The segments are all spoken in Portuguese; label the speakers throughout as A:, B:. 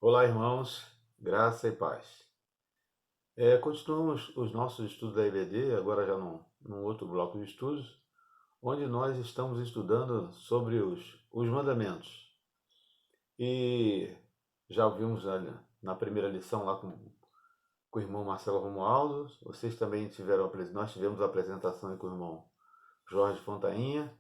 A: Olá, irmãos, graça e paz. Continuamos os nossos estudos da EBD, agora já num outro bloco de estudos, onde nós estamos estudando sobre os mandamentos. E já ouvimos na primeira lição lá com o irmão Marcelo Romualdo, vocês também nós tivemos a apresentação aí com o irmão Jorge Fontainha,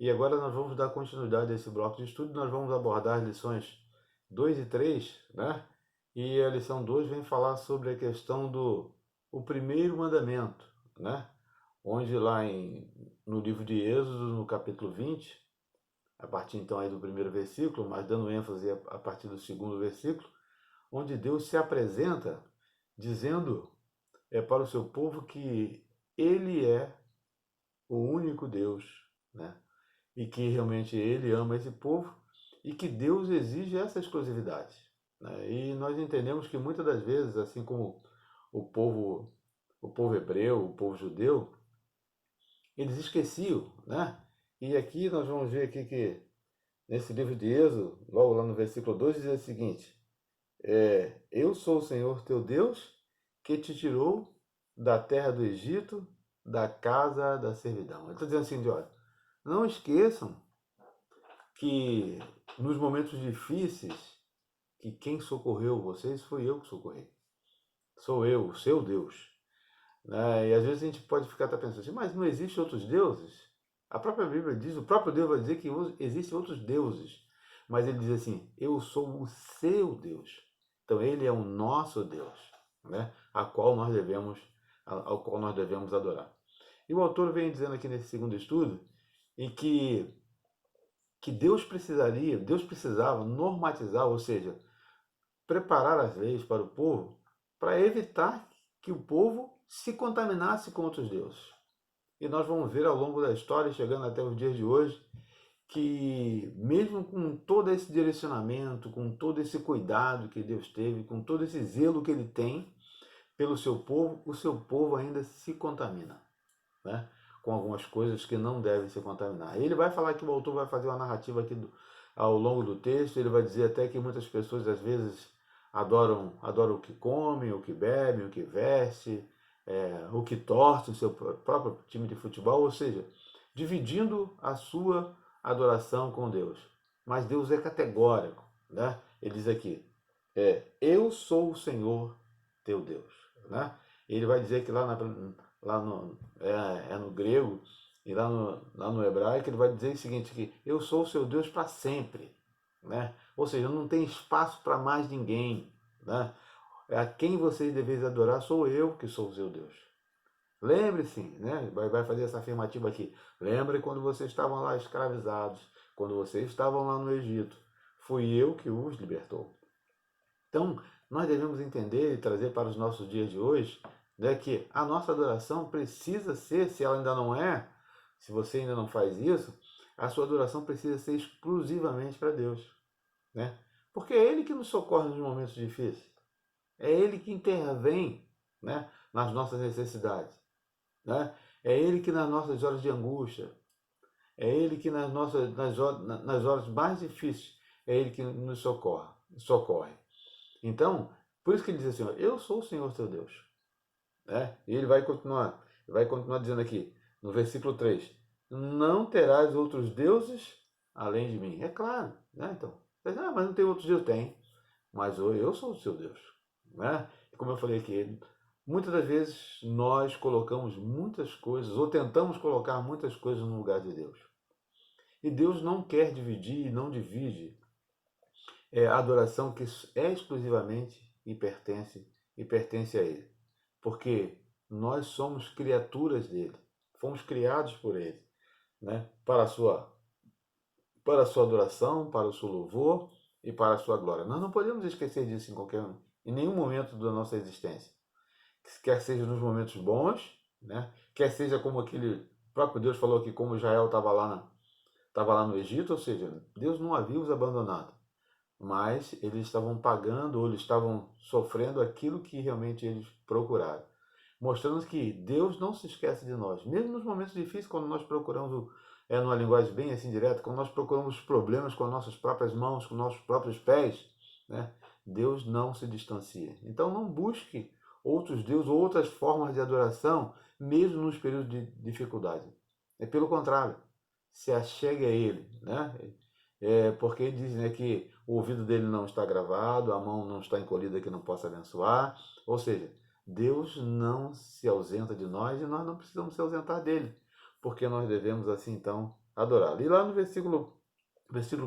A: e agora nós vamos dar continuidade a esse bloco de estudo, nós vamos abordar as lições 2 e 3, né? E a lição 2 vem falar sobre a questão do o primeiro mandamento, né? Onde no livro de Êxodo, no capítulo 20, a partir então aí do primeiro versículo, mas dando ênfase a partir do segundo versículo, onde Deus se apresenta dizendo para o seu povo que ele é o único Deus, né? E que realmente ele ama esse povo e que Deus exige essa exclusividade, né? E nós entendemos que muitas das vezes, assim como o povo, o povo hebreu, o povo judeu, eles esqueciam, né? E aqui nós vamos ver aqui que nesse livro de Êxodo, logo lá no versículo 2, diz o seguinte: eu sou o Senhor teu Deus que te tirou da terra do Egito, da casa da servidão. Ele está dizendo assim, olha, não esqueçam que nos momentos difíceis, que quem socorreu vocês foi eu que socorri. Sou eu, o seu Deus. Né? E às vezes a gente pode ficar até pensando assim, mas não existem outros deuses? A própria Bíblia diz, o próprio Deus vai dizer que existem outros deuses. Mas ele diz assim, eu sou o seu Deus. Então ele é o nosso Deus, né? Ao qual nós devemos adorar. E o autor vem dizendo aqui nesse segundo estudo, em que Deus precisava normatizar, ou seja, preparar as leis para o povo, para evitar que o povo se contaminasse com outros deuses. E nós vamos ver ao longo da história, chegando até os dias de hoje, que mesmo com todo esse direcionamento, com todo esse cuidado que Deus teve, com todo esse zelo que ele tem pelo seu povo, o seu povo ainda se contamina, né? Com algumas coisas que não devem se contaminar. Ele vai falar que o autor vai fazer uma narrativa aqui ao longo do texto, ele vai dizer até que muitas pessoas às vezes adoram o que comem, o que bebem, o que veste, o que torce o seu próprio time de futebol, ou seja, dividindo a sua adoração com Deus. Mas Deus é categórico, né? Ele diz aqui, eu sou o Senhor teu Deus, né? Ele vai dizer que no grego e lá no hebraico ele vai dizer o seguinte, que eu sou o seu Deus para sempre, né? Ou seja, não tem espaço para mais ninguém, né? A quem vocês deveis adorar sou eu que sou o seu Deus. Lembre-se, né? Vai fazer essa afirmativa aqui. Lembre quando vocês estavam lá escravizados, quando vocês estavam lá no Egito. Fui eu que os libertou. Então, nós devemos entender e trazer para os nossos dias de hoje, né, que a nossa adoração precisa ser, se ela ainda não é, se você ainda não faz isso, a sua adoração precisa ser exclusivamente para Deus, né? Porque é Ele que nos socorre nos momentos difíceis. É Ele que intervém, né, nas nossas necessidades, né? É Ele que nas nossas horas de angústia, é Ele que nas horas mais difíceis, é Ele que nos socorre. Então, por isso que ele diz assim, ó, eu sou o Senhor teu Deus. Né? E ele vai continuar dizendo aqui, no versículo 3, não terás outros deuses além de mim. É claro, né? Então, mas não tem outros deuses? Tem, mas eu sou o seu Deus. Né? E como eu falei aqui, muitas das vezes nós colocamos muitas coisas, ou tentamos colocar muitas coisas no lugar de Deus. E Deus não quer dividir, não divide a adoração que é exclusivamente e pertence a Ele. Porque nós somos criaturas dele, fomos criados por Ele, né? Para a sua adoração, para o seu louvor e para a sua glória. Nós não podemos esquecer disso em nenhum momento da nossa existência. Quer seja nos momentos bons, né? Quer seja como aquele próprio Deus falou que como Israel estava lá no Egito, ou seja, Deus não havia os abandonado, mas eles estavam pagando ou eles estavam sofrendo aquilo que realmente eles procuraram. Mostrando que Deus não se esquece de nós. Mesmo nos momentos difíceis, quando nós procuramos, numa linguagem bem assim direta, quando nós procuramos problemas com as nossas próprias mãos, com nossos próprios pés, né? Deus não se distancia. Então não busque outros deuses ou outras formas de adoração, mesmo nos períodos de dificuldade. É pelo contrário, se achegue a Ele, né? Porque ele diz, né, que o ouvido dele não está gravado, a mão não está encolhida que não possa abençoar. Ou seja, Deus não se ausenta de nós e nós não precisamos se ausentar dele, porque nós devemos assim então adorá-lo. E lá no versículo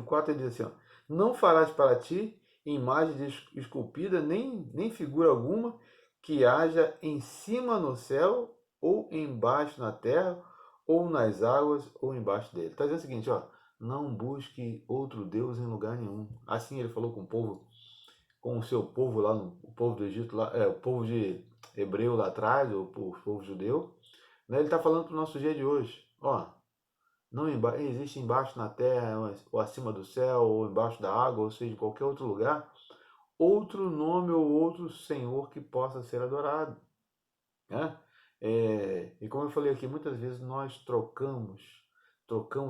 A: 4 ele diz assim, ó, não farás para ti imagem esculpida, nem figura alguma que haja em cima no céu, ou embaixo na terra, ou nas águas, ou embaixo dele. Está dizendo o seguinte, ó, não busque outro Deus em lugar nenhum. Assim ele falou com o povo, com o seu povo lá, o povo do Egito, lá, o povo de hebreu lá atrás, o povo judeu. Né? Ele está falando para o nosso dia de hoje. Ó, não existe embaixo na terra, ou acima do céu, ou embaixo da água, ou seja, em qualquer outro lugar, outro nome ou outro Senhor que possa ser adorado. Né? E como eu falei aqui, muitas vezes nós trocamos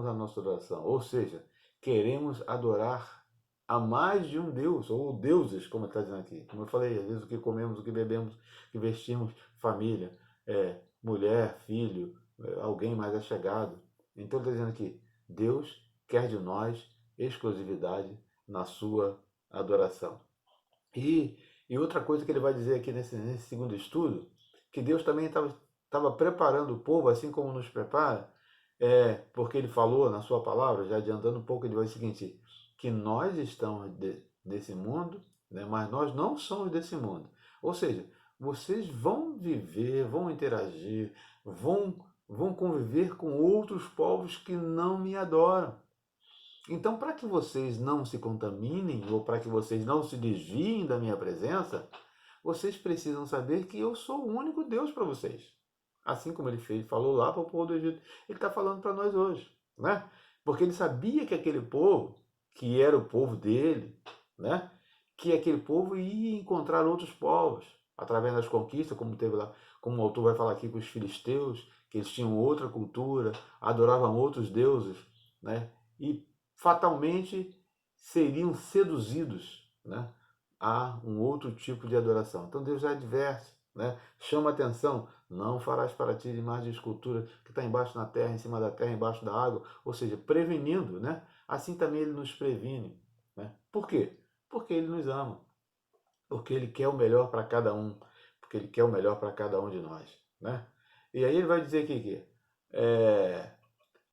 A: a nossa adoração, ou seja, queremos adorar a mais de um Deus, ou deuses, como está dizendo aqui. Como eu falei, às vezes o que comemos, o que bebemos, o que vestimos, família, mulher, filho, alguém mais achegado. Então ele está dizendo aqui, Deus quer de nós exclusividade na sua adoração. E, e outra coisa que ele vai dizer aqui nesse segundo estudo, que Deus também estava preparando o povo, assim como nos prepara, porque ele falou na sua palavra, já adiantando um pouco, ele vai dizer o seguinte, que nós estamos desse mundo, né, mas nós não somos desse mundo. Ou seja, vocês vão viver, vão interagir, vão conviver com outros povos que não me adoram. Então, para que vocês não se contaminem ou para que vocês não se desviem da minha presença, vocês precisam saber que eu sou o único Deus para vocês. Assim como ele falou lá para o povo do Egito, ele está falando para nós hoje, né? Porque ele sabia que aquele povo, que era o povo dele, né? Que aquele povo ia encontrar outros povos através das conquistas, como teve lá, como o autor vai falar aqui com os filisteus, que eles tinham outra cultura, adoravam outros deuses, né? E fatalmente seriam seduzidos, né, a um outro tipo de adoração. Então Deus já adverte, né, chama atenção, não farás para ti imagem de escultura que está embaixo na terra, em cima da terra, embaixo da água, ou seja, prevenindo, né? Assim também ele nos previne. Né? Por quê? Porque ele nos ama, porque ele quer o melhor para cada um, porque ele quer o melhor para cada um de nós. Né? E aí ele vai dizer aqui que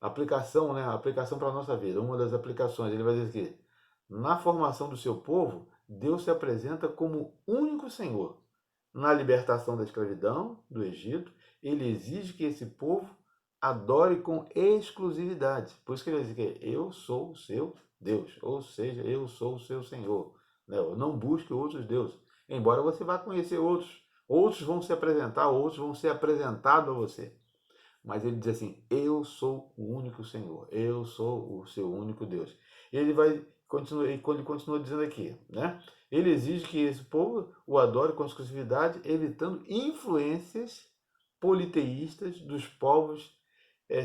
A: aplicação, né? Aplicação para a nossa vida. Uma das aplicações, ele vai dizer que na formação do seu povo, Deus se apresenta como único Senhor. Na libertação da escravidão do Egito, ele exige que esse povo adore com exclusividade. Por isso que ele diz que eu sou o seu Deus, ou seja, eu sou o seu Senhor. Não busque outros deuses, embora você vá conhecer outros. Outros vão se apresentar, outros vão ser apresentados a você. Mas ele diz assim, eu sou o único Senhor, eu sou o seu único Deus. Ele vai continuar, ele continua dizendo aqui, né? Ele exige que esse povo o adore com exclusividade, evitando influências politeístas dos povos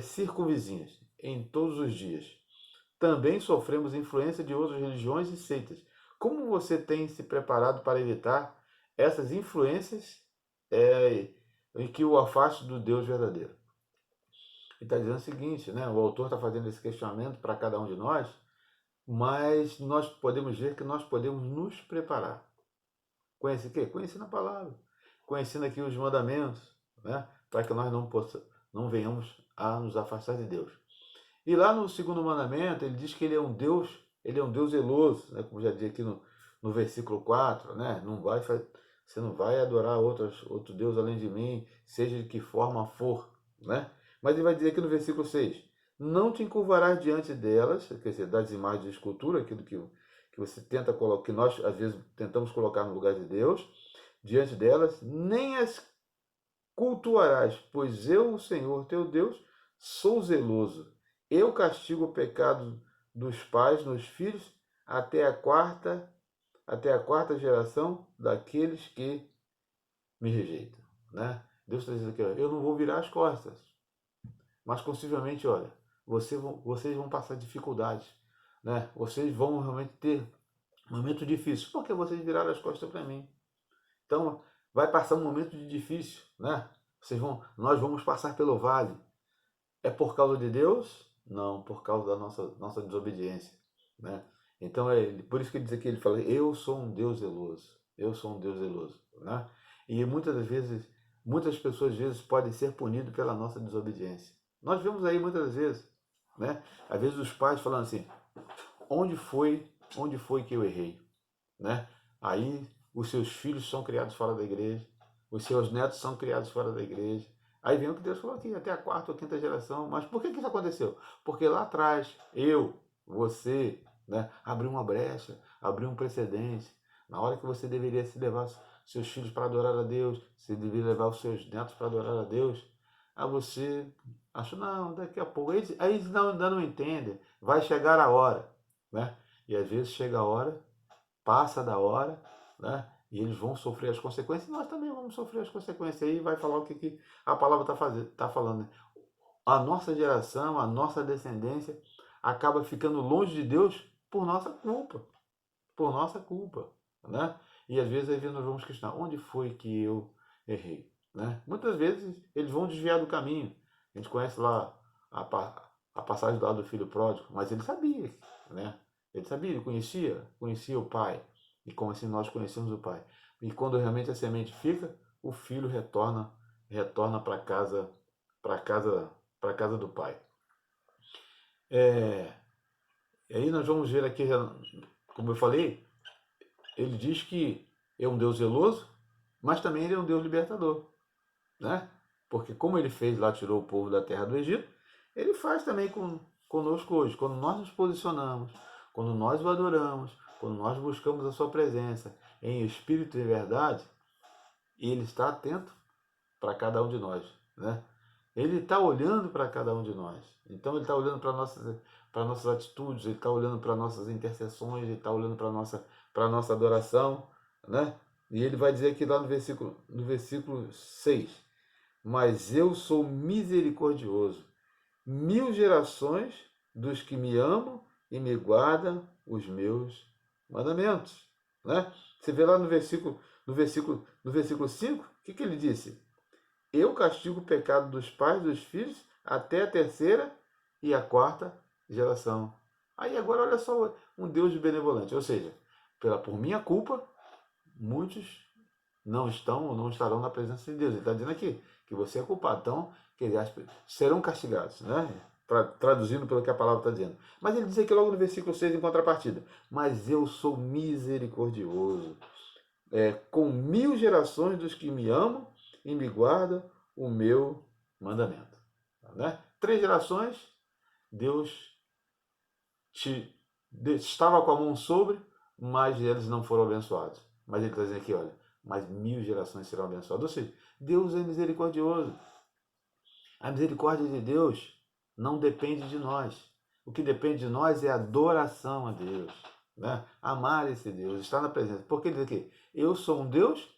A: circunvizinhos em todos os dias. Também sofremos influência de outras religiões e seitas. Como você tem se preparado para evitar essas influências em que o afaste do Deus verdadeiro? Ele está dizendo o seguinte, né? O autor está fazendo esse questionamento para cada um de nós, mas nós podemos ver que nós podemos nos preparar. Conhecer o quê? Conhecendo a palavra, conhecendo aqui os mandamentos, né? Para que nós não venhamos a nos afastar de Deus. E lá no segundo mandamento, ele diz que ele é um Deus zeloso, né? Como já disse aqui no versículo 4, né? Você não vai adorar outro Deus além de mim, seja de que forma for, né? Mas ele vai dizer aqui no versículo 6, não te encurvarás diante delas, quer dizer, das imagens de escultura, aquilo que você tenta colocar, que nós às vezes tentamos colocar no lugar de Deus, diante delas, nem as cultuarás, pois eu, o Senhor teu Deus, sou zeloso. Eu castigo o pecado dos pais nos filhos até a quarta geração daqueles que me rejeitam. Né? Deus está dizendo aqui, eu não vou virar as costas, mas possivelmente, olha, vocês vão passar dificuldades, né? Vocês vão realmente ter Momento difícil, porque vocês viraram as costas para mim. Então, vai passar um momento de difícil, né? Nós vamos passar pelo vale. É por causa de Deus? Não, por causa da nossa desobediência, né? Então, por isso que ele diz aqui, ele fala, eu sou um Deus zeloso. Eu sou um Deus zeloso, né? E muitas das vezes, muitas pessoas às vezes podem ser punidas pela nossa desobediência. Nós vemos aí muitas vezes, né? Às vezes os pais falando assim, onde foi, onde foi que eu errei, né? Aí os seus filhos são criados fora da igreja, os seus netos são criados fora da igreja. Aí vem o que Deus falou aqui, até a quarta ou quinta geração. Mas por que isso aconteceu? Porque lá atrás, você, né, abriu uma brecha, abriu um precedente. Na hora que você deveria se levar seus filhos para adorar a Deus, você deveria levar os seus netos para adorar a Deus, aí você acha, não, daqui a pouco. Aí eles ainda não entendem, vai chegar a hora, né? E às vezes chega a hora, passa da hora, né? E eles vão sofrer as consequências, e nós também vamos sofrer as consequências. Aí vai falar o que a palavra está falando. Né? A nossa geração, a nossa descendência acaba ficando longe de Deus por nossa culpa. Por nossa culpa. Né? E às vezes aí nós vamos questionar, onde foi que eu errei? Né? Muitas vezes eles vão desviar do caminho. A gente conhece lá a passagem lá do filho pródigo, mas ele sabia, né? Ele sabia, ele conhecia o pai. E como assim nós conhecemos o pai. E quando realmente a semente fica, o filho retorna para casa, para casa do pai. E aí nós vamos ver aqui, como eu falei, ele diz que é um Deus zeloso, mas também ele é um Deus libertador, né? Porque como ele fez lá, tirou o povo da terra do Egito, ele faz também conosco hoje. Quando nós nos posicionamos, quando nós o adoramos, quando nós buscamos a sua presença em espírito e verdade, ele está atento para cada um de nós, né? Ele está olhando para cada um de nós. Então ele está olhando para nossas atitudes, ele está olhando para nossas intercessões, ele está olhando para nossa adoração, né? E ele vai dizer aqui lá no versículo 6, mas eu sou misericordioso, 1000 gerações dos que me amam e me guardam os meus mandamentos, né? Você vê lá no versículo 5, o que ele disse? Eu castigo o pecado dos pais e dos filhos até a terceira e a quarta geração. Aí agora olha só um Deus de benevolente, ou seja, por minha culpa, muitos não estarão na presença de Deus. Ele está dizendo aqui que você é culpado, então que serão castigados, né? Traduzindo pelo que a palavra está dizendo. Mas ele diz aqui logo no versículo 6 em contrapartida, mas eu sou misericordioso, com 1000 gerações dos que me amam e me guardam o meu mandamento. Né? 3 gerações, Deus estava com a mão sobre, mas eles não foram abençoados. Mas ele está dizendo aqui, olha, mas 1000 gerações serão abençoadas. Ou seja, Deus é misericordioso. A misericórdia de Deus não depende de nós. O que depende de nós é a adoração a Deus. Né? Amar esse Deus, estar na presença. Porque ele diz aqui, eu sou um Deus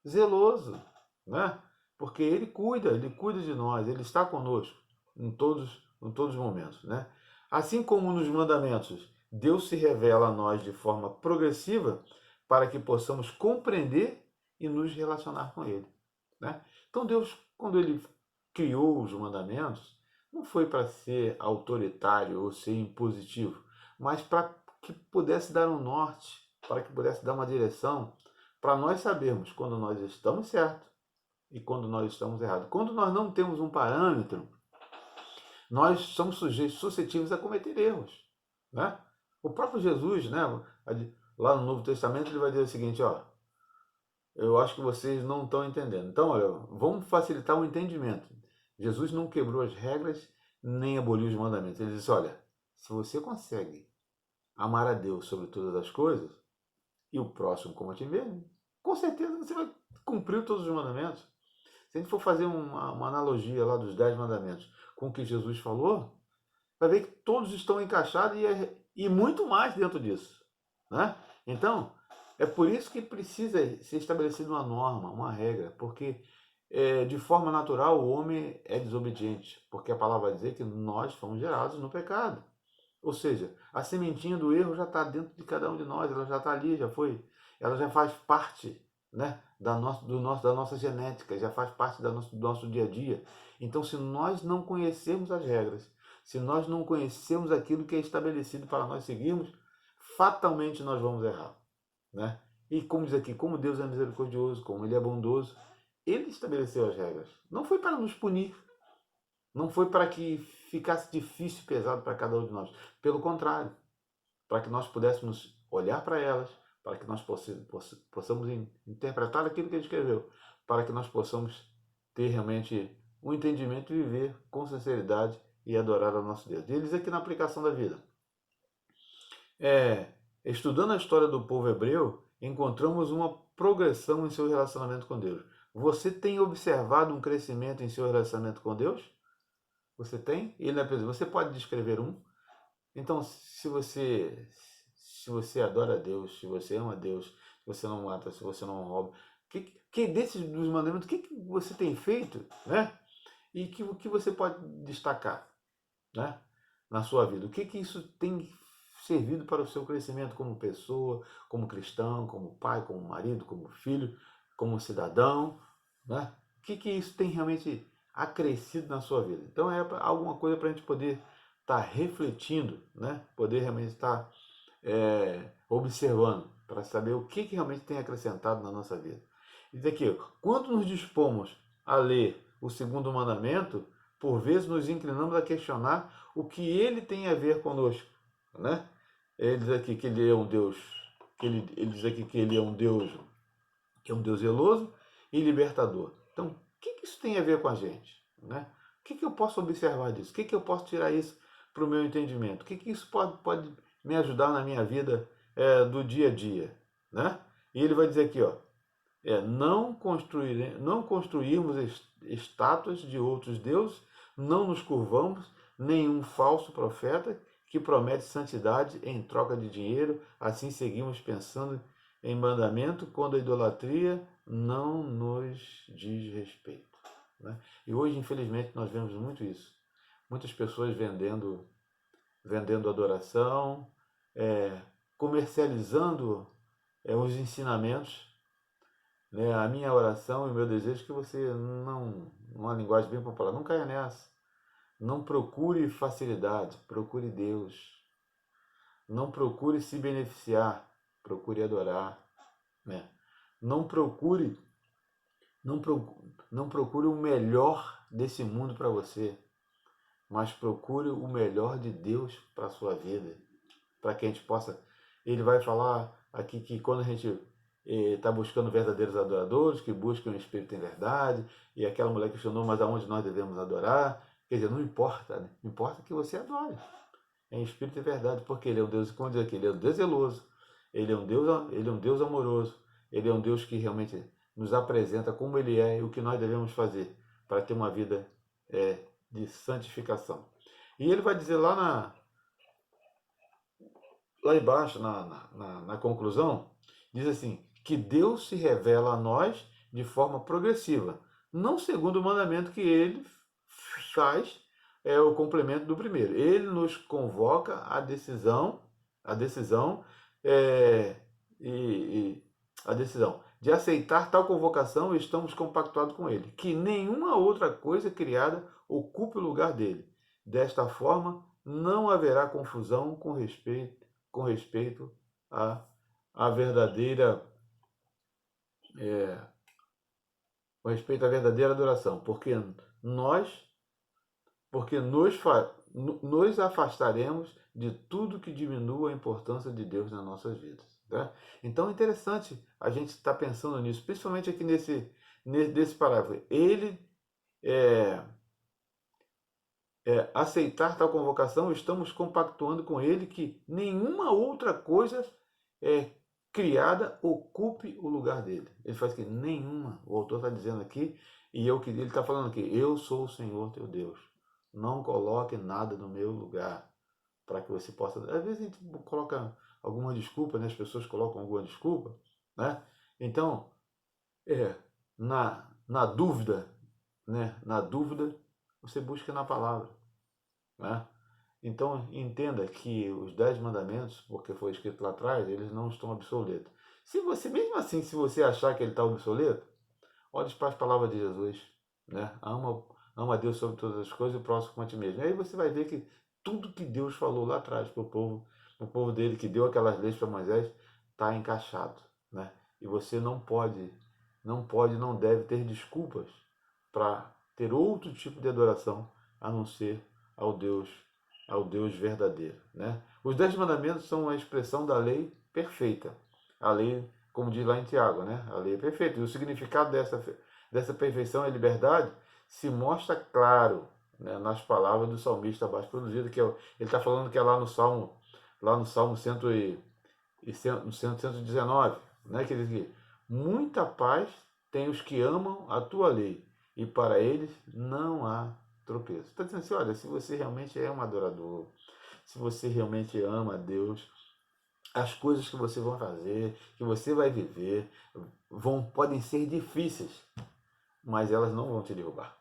A: zeloso. Né? Porque ele cuida de nós, ele está conosco em todos os momentos. Né? Assim como nos mandamentos, Deus se revela a nós de forma progressiva para que possamos compreender e nos relacionar com ele. Né? Então Deus, quando ele criou os mandamentos, não foi para ser autoritário ou ser impositivo, mas para que pudesse dar um norte, para que pudesse dar uma direção, para nós sabermos quando nós estamos certos e quando nós estamos errados. Quando nós não temos um parâmetro, nós somos sujeitos, suscetíveis a cometer erros. Né? O próprio Jesus, né, lá no Novo Testamento, ele vai dizer o seguinte, ó, eu acho que vocês não estão entendendo. Então, olha, vamos facilitar o entendimento. Jesus não quebrou as regras, nem aboliu os mandamentos. Ele disse, olha, se você consegue amar a Deus sobre todas as coisas, e o próximo como a ti mesmo, com certeza você vai cumprir todos os mandamentos. Se a gente for fazer uma analogia lá dos 10 mandamentos com o que Jesus falou, vai ver que todos estão encaixados e muito mais dentro disso. Né? Então, é por isso que precisa ser estabelecida uma norma, uma regra, porque de forma natural o homem é desobediente, porque a palavra vai dizer que nós fomos gerados no pecado. Ou seja, a sementinha do erro já está dentro de cada um de nós, ela já está ali, ela já faz parte, né, da nossa genética, já faz parte do nosso dia a dia. Então, se nós não conhecermos as regras, se nós não conhecermos aquilo que é estabelecido para nós seguirmos, fatalmente nós vamos errar, né? E como diz aqui, como Deus é misericordioso, como Ele é bondoso, Ele estabeleceu as regras. Não foi para nos punir, não foi para que ficasse difícil e pesado para cada um de nós. Pelo contrário, para que nós pudéssemos olhar para elas, para que nós possamos interpretar aquilo que Ele escreveu, para que nós possamos ter realmente um entendimento e viver com sinceridade e adorar ao nosso Deus. E ele diz aqui na aplicação da vida. Estudando a história do povo hebreu, encontramos uma progressão em seu relacionamento com Deus. Você tem observado um crescimento em seu relacionamento com Deus? Você tem? Ele é presente. Você pode descrever um? Então, se você adora a Deus, se você ama a Deus, se você não mata, se você não rouba, que desses dos mandamentos, o que você tem feito, né? E o que você pode destacar, né? Na sua vida? O que isso tem servido para o seu crescimento como pessoa, como cristão, como pai, como marido, como filho, como cidadão, né? O que isso tem realmente acrescido na sua vida? Então é alguma coisa para a gente poder estar refletindo, né? Poder realmente estar observando, para saber o que realmente tem acrescentado na nossa vida. E daqui, quando nos dispomos a ler o segundo mandamento, por vezes nos inclinamos a questionar o que ele tem a ver conosco, né? Ele diz aqui que ele é um Deus, ele diz aqui que ele é um Deus, que é um Deus zeloso e libertador. Então, o que isso tem a ver com a gente, né? O que eu posso observar disso? O que eu posso tirar isso para o meu entendimento? O que isso pode me ajudar na minha vida do dia a dia, né? E ele vai dizer aqui, ó, não construirmos estátuas de outros deuses, não nos curvamos, nenhum falso profeta que promete santidade em troca de dinheiro, assim seguimos pensando em mandamento quando a idolatria não nos diz respeito, né? E hoje, infelizmente, nós vemos muito isso. Muitas pessoas vendendo adoração, comercializando os ensinamentos, né? A minha oração e o meu desejo é que você não, uma linguagem bem popular, não caia nessa. Não procure facilidade, procure Deus. Não procure se beneficiar, procure adorar, né? Não procure, não procure o melhor desse mundo para você, mas procure o melhor de Deus para a sua vida, para que a gente possa. Ele vai falar aqui que quando a gente está buscando verdadeiros adoradores, que buscam o Espírito em verdade, e aquela mulher questionou, mas aonde nós devemos adorar? Quer dizer, não importa, né? Importa que você adore em espírito e verdade, porque ele é um Deus, como diz aqui, ele é um Deus zeloso, ele é um Deus amoroso, ele é um Deus que realmente nos apresenta como ele é e o que nós devemos fazer para ter uma vida de santificação. E ele vai dizer lá embaixo, na conclusão, diz assim, que Deus se revela a nós de forma progressiva, não segundo o mandamento que ele faz, o complemento do primeiro. Ele nos convoca a decisão, a decisão de aceitar tal convocação e estamos compactuados com ele, que nenhuma outra coisa criada ocupe o lugar dele. Desta forma, não haverá confusão com respeito à verdadeira adoração, nós porque nos afastaremos de tudo que diminua a importância de Deus nas nossas vidas, tá? Então é interessante a gente estar pensando nisso, principalmente aqui nesse parágrafo. Ele aceitar tal convocação, estamos compactuando com ele que nenhuma outra coisa criada ocupe o lugar dele. Ele faz que nenhuma, o autor está dizendo aqui, e ele está falando aqui, eu sou o Senhor teu Deus. Não coloque nada no meu lugar, para que você possa. Às vezes a gente coloca alguma desculpa, né? As pessoas colocam alguma desculpa, né? Então, na dúvida, né? Na dúvida, você busca na palavra, né? Então, entenda que os 10 mandamentos, porque foi escrito lá atrás, eles não estão obsoletos. Se você, mesmo assim, se você achar que ele está obsoleto, olhe para as palavras de Jesus, né? Ama a Deus sobre todas as coisas e o próximo como a ti mesmo. E aí você vai ver que tudo que Deus falou lá atrás para o povo dele, que deu aquelas leis para Moisés, está encaixado, né? E você não deve ter desculpas para ter outro tipo de adoração a não ser ao Deus, ao Deus verdadeiro, né? Os 10 mandamentos são a expressão da lei perfeita. A lei, como diz lá em Tiago, né? A lei é perfeita. E o significado dessa perfeição e liberdade se mostra claro, né, nas palavras do salmista abaixo produzido, que ele está falando que é lá no Salmo 119, né, que diz que muita paz tem os que amam a tua lei, e para eles não há tropeço. Está dizendo assim, olha, se você realmente é um adorador, se você realmente ama a Deus, as coisas que você vai fazer, que você vai viver, podem ser difíceis, mas elas não vão te derrubar.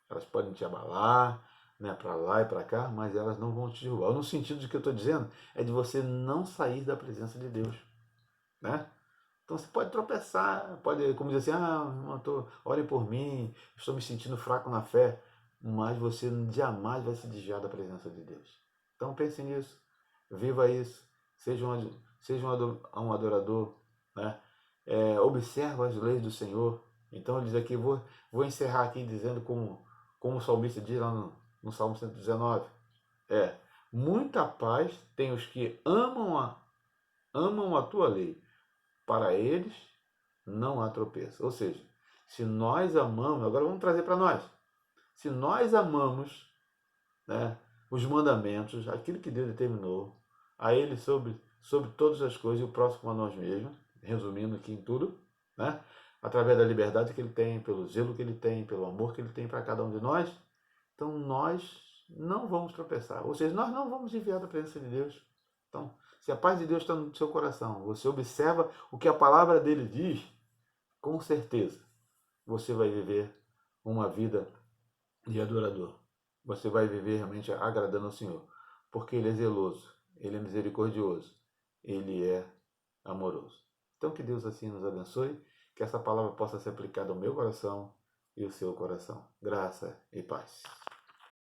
A: Elas podem te abalar, né, para lá e para cá, mas elas não vão te derrubar. No sentido de que eu estou dizendo é de você não sair da presença de Deus, né? Então você pode tropeçar, pode, como dizer assim, orem por mim, estou me sentindo fraco na fé, mas você jamais vai se desviar da presença de Deus. Então pense nisso, viva isso, seja um adorador, né? Observa as leis do Senhor. Então ele diz aqui, vou encerrar aqui dizendo como o salmista diz lá no Salmo 119, é, muita paz tem os que amam a tua lei, para eles não há tropeço. Ou seja, se nós amamos, agora vamos trazer para nós, se nós amamos, né, os mandamentos, aquilo que Deus determinou, a Ele sobre todas as coisas e o próximo a nós mesmos, resumindo aqui em tudo, né, através da liberdade que Ele tem, pelo zelo que Ele tem, pelo amor que Ele tem para cada um de nós, então nós não vamos tropeçar, ou seja, nós não vamos desviar da presença de Deus. Então, se a paz de Deus está no seu coração, você observa o que a palavra dele diz, com certeza você vai viver uma vida de adorador. Você vai viver realmente agradando ao Senhor, porque Ele é zeloso, Ele é misericordioso, Ele é amoroso. Então que Deus assim nos abençoe, que essa palavra possa ser aplicada ao meu coração e ao seu coração. Graça e paz.